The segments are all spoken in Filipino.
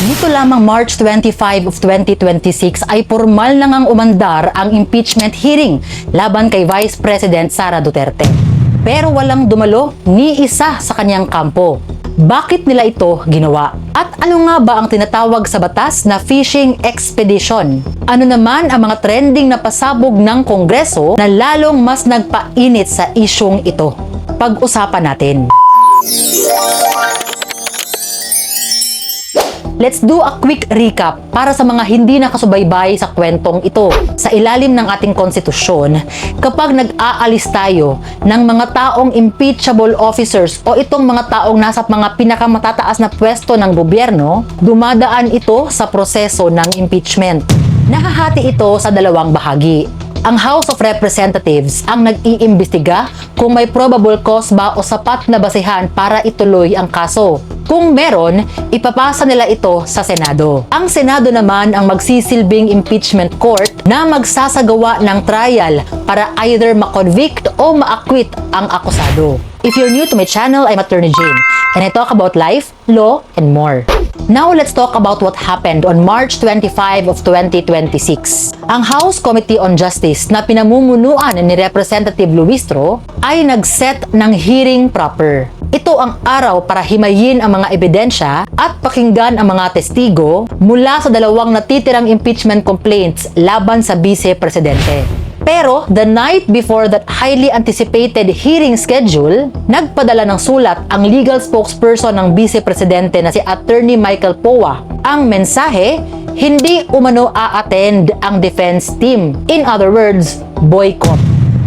Nito lamang March 25 of 2026 ay formal na ngang umandar ang impeachment hearing laban kay Vice President Sara Duterte. Pero walang dumalo ni isa sa kanyang kampo. Bakit nila ito ginawa? At ano nga ba ang tinatawag sa batas na fishing expedition? Ano naman ang mga trending na pasabog ng Kongreso na lalong mas nagpainit sa isyung ito? Pag-usapan natin. Let's do a quick recap para sa mga hindi nakasubaybay sa kwentong ito. Sa ilalim ng ating konstitusyon, kapag nag-aalis tayo ng mga taong impeachable officers o itong mga taong nasa mga pinakamatataas na pwesto ng gobyerno, dumadaan ito sa proseso ng impeachment. Nahahati ito sa dalawang bahagi. Ang House of Representatives ang nag-iimbestiga kung may probable cause ba o sapat na basehan para ituloy ang kaso. Kung meron, ipapasa nila ito sa Senado. Ang Senado naman ang magsisilbing impeachment court na magsasagawa ng trial para either ma-convict o ma-acquit ang akusado. If you're new to my channel, I'm Attorney Jane, and I talk about life, law, and more. Now, let's talk about what happened on March 25 of 2026. Ang House Committee on Justice na pinamumunuan ni Representative Luistro ay nag-set ng hearing proper. Ito ang araw para himayin ang mga ebidensya at pakinggan ang mga testigo mula sa dalawang natitirang impeachment complaints laban sa Vice Presidente. Pero the night before that highly anticipated hearing schedule, nagpadala ng sulat ang legal spokesperson ng Vice Presidente na si Attorney Michael Poa. Ang mensahe, hindi umano a-attend ang defense team. In other words, boycott.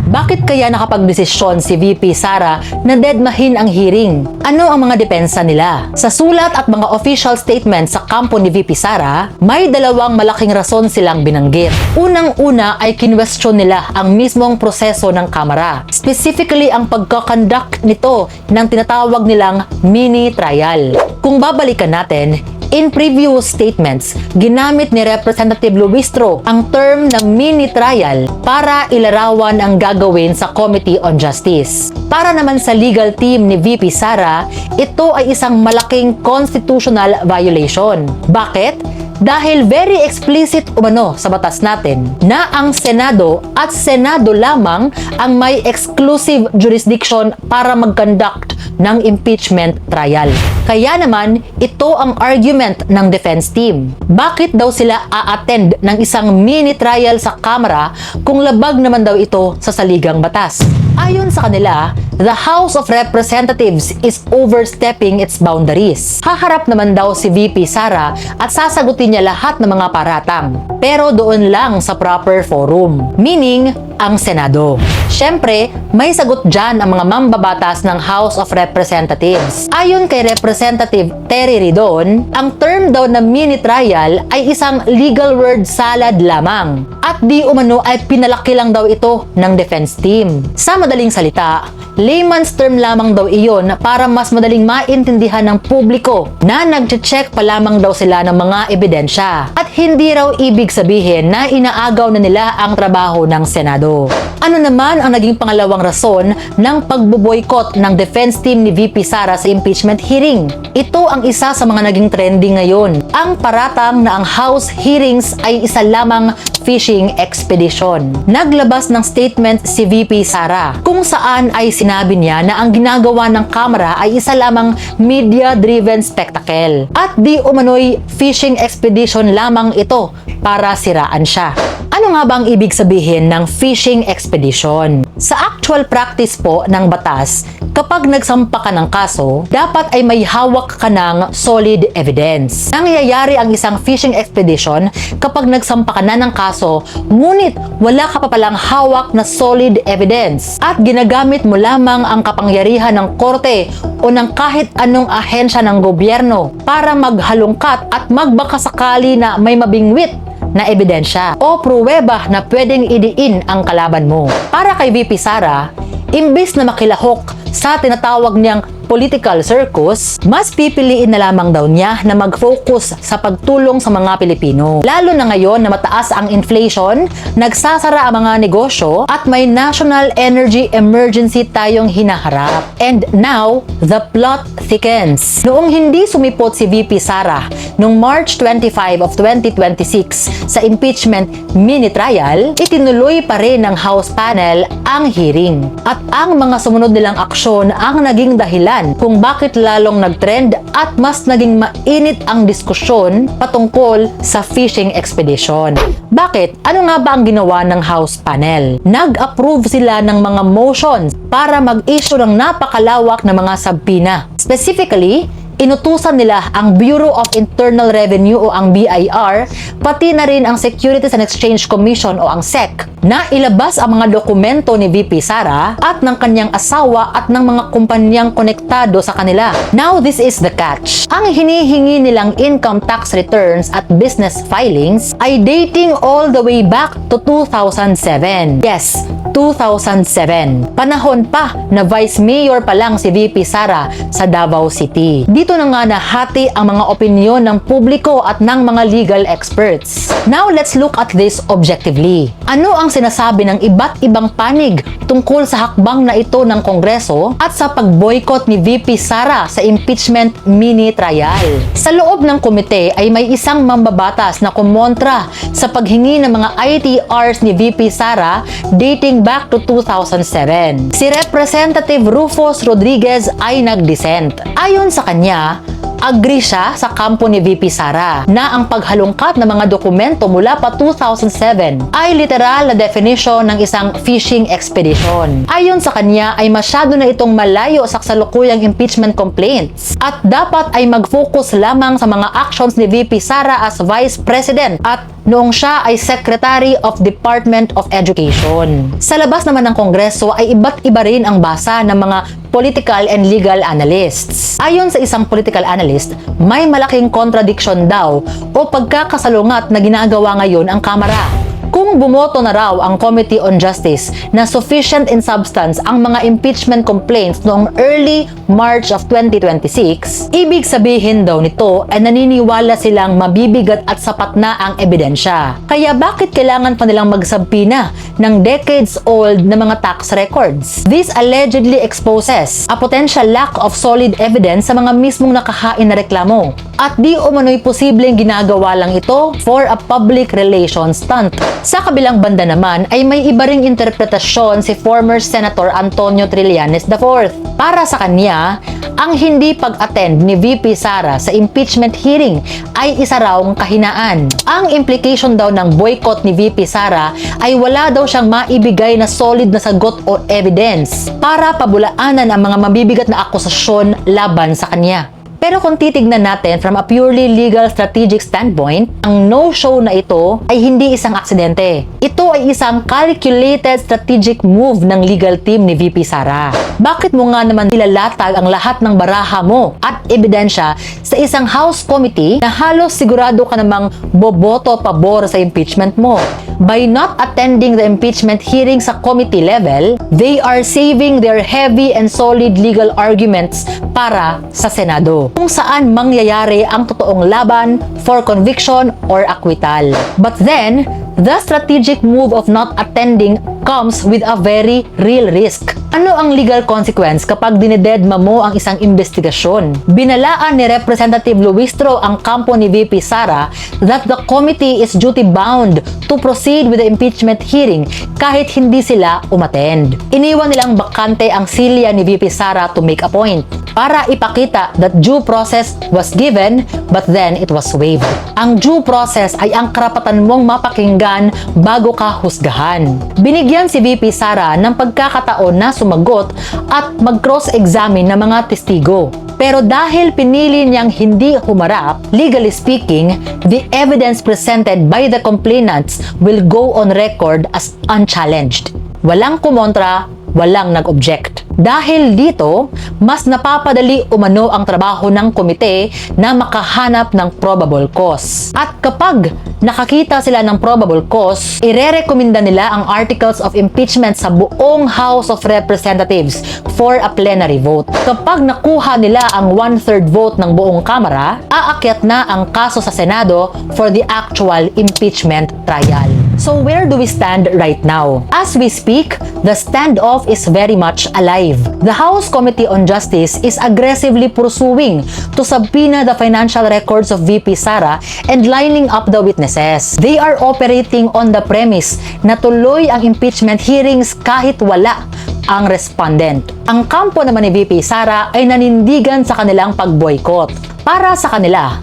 Bakit kaya nakapagdesisyon si VP Sara na deadmahin ang hearing? Ano ang mga depensa nila? Sa sulat at mga official statements sa kampo ni VP Sara, may dalawang malaking rason silang binanggit. Unang-una ay kinwestiyon nila ang mismong proseso ng Kamara. Specifically ang pagkakonduct nito ng tinatawag nilang mini trial. Kung babalikan natin, in previous statements, ginamit ni Representative Luistro ang term ng mini trial para ilarawan ang gagawin sa Committee on Justice. Para naman sa legal team ni VP Sara, ito ay isang malaking constitutional violation. Bakit? Dahil very explicit umano sa batas natin na ang Senado at Senado lamang ang may exclusive jurisdiction para mag-conduct ng impeachment trial. Kaya naman, ito ang argument ng defense team. Bakit daw sila a-attend ng isang mini trial sa Kamara kung labag naman daw ito sa saligang batas? Ayon sa kanila, the House of Representatives is overstepping its boundaries. Haharap naman daw si VP Sara at sasagutin niya lahat ng mga paratang. Pero doon lang sa proper forum, meaning ang Senado. Siyempre, may sagot dyan ang mga mambabatas ng House of Representatives. Ayon kay Representative Terry Ridon, ang term daw na mini trial ay isang legal word salad lamang. At di umano ay pinalaki lang daw ito ng defense team. Sa madaling salita, layman's term lamang daw iyon para mas madaling maintindihan ng publiko na nag-check pa lamang daw sila ng mga ebidensya. At hindi raw ibig sabihin na inaagaw na nila ang trabaho ng Senado. Ano naman ang naging pangalawang rason ng pagboboykot ng defense team ni VP Sara sa impeachment hearing? Ito ang isa sa mga naging trending ngayon. Ang paratang na ang House hearings ay isa lamang fishing expedition. Naglabas ng statement si VP Sara kung saan ay sinabi niya na ang ginagawa ng Kamara ay isa lamang media-driven spectacle at di umano'y fishing expedition lamang ito para siraan siya. Ano nga ba ang ibig sabihin ng fishing expedition? Sa actual practice po ng batas, kapag nagsampa ka ng kaso, dapat ay may hawak ka ng solid evidence. Nangyayari ang isang fishing expedition kapag nagsampa ka na ng kaso, ngunit wala ka pa palang hawak na solid evidence at ginagamit mo lamang ang kapangyarihan ng korte o ng kahit anong ahensya ng gobyerno para maghalongkat at magbakasakali na may mabingwit na ebidensya o pruweba na pwedeng idiin ang kalaban mo. Para kay VP Sara, imbis na makilahok sa tinatawag niyang political circus, mas pipiliin na lamang daw niya na mag-focus sa pagtulong sa mga Pilipino. Lalo na ngayon na mataas ang inflation, nagsasara ang mga negosyo at may national energy emergency tayong hinaharap. And now, the plot thickens. Noong hindi sumipot si VP Sara noong March 25 of 2026 sa impeachment mini trial, itinuloy pa rin ng House panel ang hearing. At ang mga sumunod nilang aksyon ang naging dahilan kung bakit lalong nagtrend at mas naging mainit ang diskusyon patungkol sa fishing expedition. Bakit? Ano nga ba ang ginawa ng House panel? Nag-approve sila ng mga motions para mag-issue ng napakalawak na mga subpoena. Specifically, inutusan nila ang Bureau of Internal Revenue o ang BIR, pati na rin ang Securities and Exchange Commission o ang SEC, na ilabas ang mga dokumento ni VP Sara at ng kanyang asawa at ng mga kumpanyang konektado sa kanila. Now, this is the catch. Ang hinihingi nilang income tax returns at business filings ay dating all the way back to 2007. Yes, 2007. Panahon pa na Vice Mayor pa lang si VP Sara sa Davao City. Dito na nga nahati ang mga opinyon ng publiko at ng mga legal experts. Now, let's look at this objectively. Ano ang sinasabi ng iba't ibang panig tungkol sa hakbang na ito ng Kongreso at sa pag-boycott ni VP Sara sa impeachment mini trial? Sa loob ng komite ay may isang mambabatas na kumontra sa paghingi ng mga ITRs ni VP Sara dating back to 2007. Si Representative Rufus Rodriguez ay nag-dissent. Ayon sa kanya, agree siya sa kampo ni VP Sara na ang paghalungkat ng mga dokumento mula pa 2007 ay literal na definition ng isang fishing expedition. Ayon sa kanya ay masyado na itong malayo sa kasalukuyang impeachment complaints at dapat ay mag-focus lamang sa mga actions ni VP Sara as Vice President at noong siya ay Secretary of Department of Education. Sa labas naman ng Kongreso ay iba't iba rin ang basa ng mga political and legal analysts. Ayon sa isang political analyst, may malaking contradiction daw o pagkakasalungat na ginagawa ngayon ang Kamara. Kung bumoto na raw ang Committee on Justice na sufficient in substance ang mga impeachment complaints noong early March of 2026, ibig sabihin daw nito ay naniniwala silang mabibigat at sapat na ang ebidensya. Kaya bakit kailangan pa nilang magsabpina ng decades-old na mga tax records? This allegedly exposes a potential lack of solid evidence sa mga mismong nakahain na reklamo. At di umano'y posibleng ginagawa lang ito for a public relations stunt. Sa kabilang banda naman ay may iba ring interpretasyon si former Senator Antonio Trillanes IV. Para sa kanya, ang hindi pag-attend ni VP Sara sa impeachment hearing ay isa rawng kahinaan. Ang implication daw ng boycott ni VP Sara ay wala daw siyang maibigay na solid na sagot o evidence para pabulaanan ang mga mabibigat na akusasyon laban sa kanya. Pero kung titignan natin from a purely legal strategic standpoint, ang no-show na ito ay hindi isang aksidente. Ito ay isang calculated strategic move ng legal team ni VP Sara. Bakit mo nga naman nilalatag ang lahat ng baraha mo at ebidensya sa isang House committee na halos sigurado ka namang boboto pabor sa impeachment mo? By not attending the impeachment hearing sa committee level, they are saving their heavy and solid legal arguments para sa Senado, kung saan mangyayari ang totoong laban for conviction or acquittal. But then, the strategic move of not attending comes with a very real risk. Ano ang legal consequence kapag dinededma mo ang isang investigasyon? Binalaan ni Representative Luistro ang kampo ni VP Sara that the committee is duty-bound to proceed with the impeachment hearing kahit hindi sila umattend. Iniwan nilang bakante ang silya ni VP Sara to make a point para ipakita that due process was given but then it was waived. Ang due process ay ang karapatan mong mapakinggan bago ka husgahan. Binigyan si VP Sara ng pagkakataon na sumagot at mag-cross-examine ng mga testigo. Pero dahil pinili niyang hindi humarap, legally speaking, the evidence presented by the complainants will go on record as unchallenged. Walang kumontra, walang nag-object. Dahil dito, mas napapadali umano ang trabaho ng komite na makahanap ng probable cause. At kapag nakakita sila ng probable cause, irerekomenda nila ang articles of impeachment sa buong House of Representatives for a plenary vote. Kapag nakuha nila ang 1/3 vote ng buong Kamara, aakyat na ang kaso sa Senado for the actual impeachment trial. So where do we stand right now? As we speak, the standoff is very much alive. The House Committee on Justice is aggressively pursuing to subpoena the financial records of VP Sara and lining up the witnesses. They are operating on the premise na tuloy ang impeachment hearings kahit wala ang respondent. Ang kampo naman ni VP Sara ay nanindigan sa kanilang pag-boycott. Para sa kanila,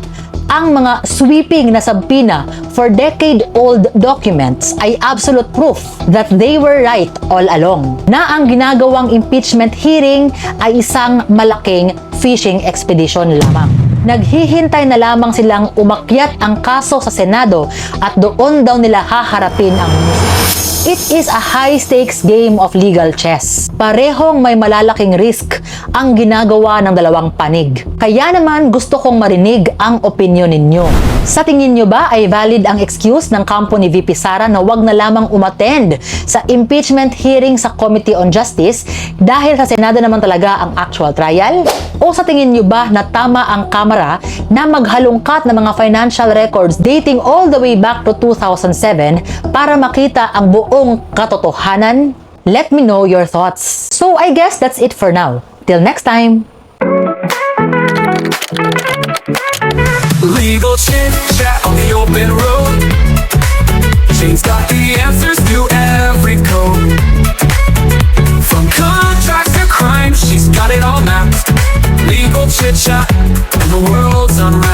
ang mga sweeping na subpoena for decade-old documents ay absolute proof that they were right all along, na ang ginagawang impeachment hearing ay isang malaking fishing expedition lamang. Naghihintay na lamang silang umakyat ang kaso sa Senado at doon daw nila haharapin ang musika. It is a high-stakes game of legal chess. Parehong may malalaking risk ang ginagawa ng dalawang panig. Kaya naman gusto kong marinig ang opinyon ninyo. Sa tingin nyo ba ay valid ang excuse ng kampo ni VP Sara na wag na lamang umattend sa impeachment hearing sa Committee on Justice dahil sa Senado naman talaga ang actual trial? O sa tingin nyo ba na tama ang Kamara na maghalungkat ng mga financial records dating all the way back to 2007 para makita ang buong katotohanan? Let me know your thoughts. So I guess that's it for now. Till next time! Legal chit chat on the open road. Jane's got the answers to every code. From contracts to crime, she's got it all mapped. Legal chit chat, and the world's unwrapped.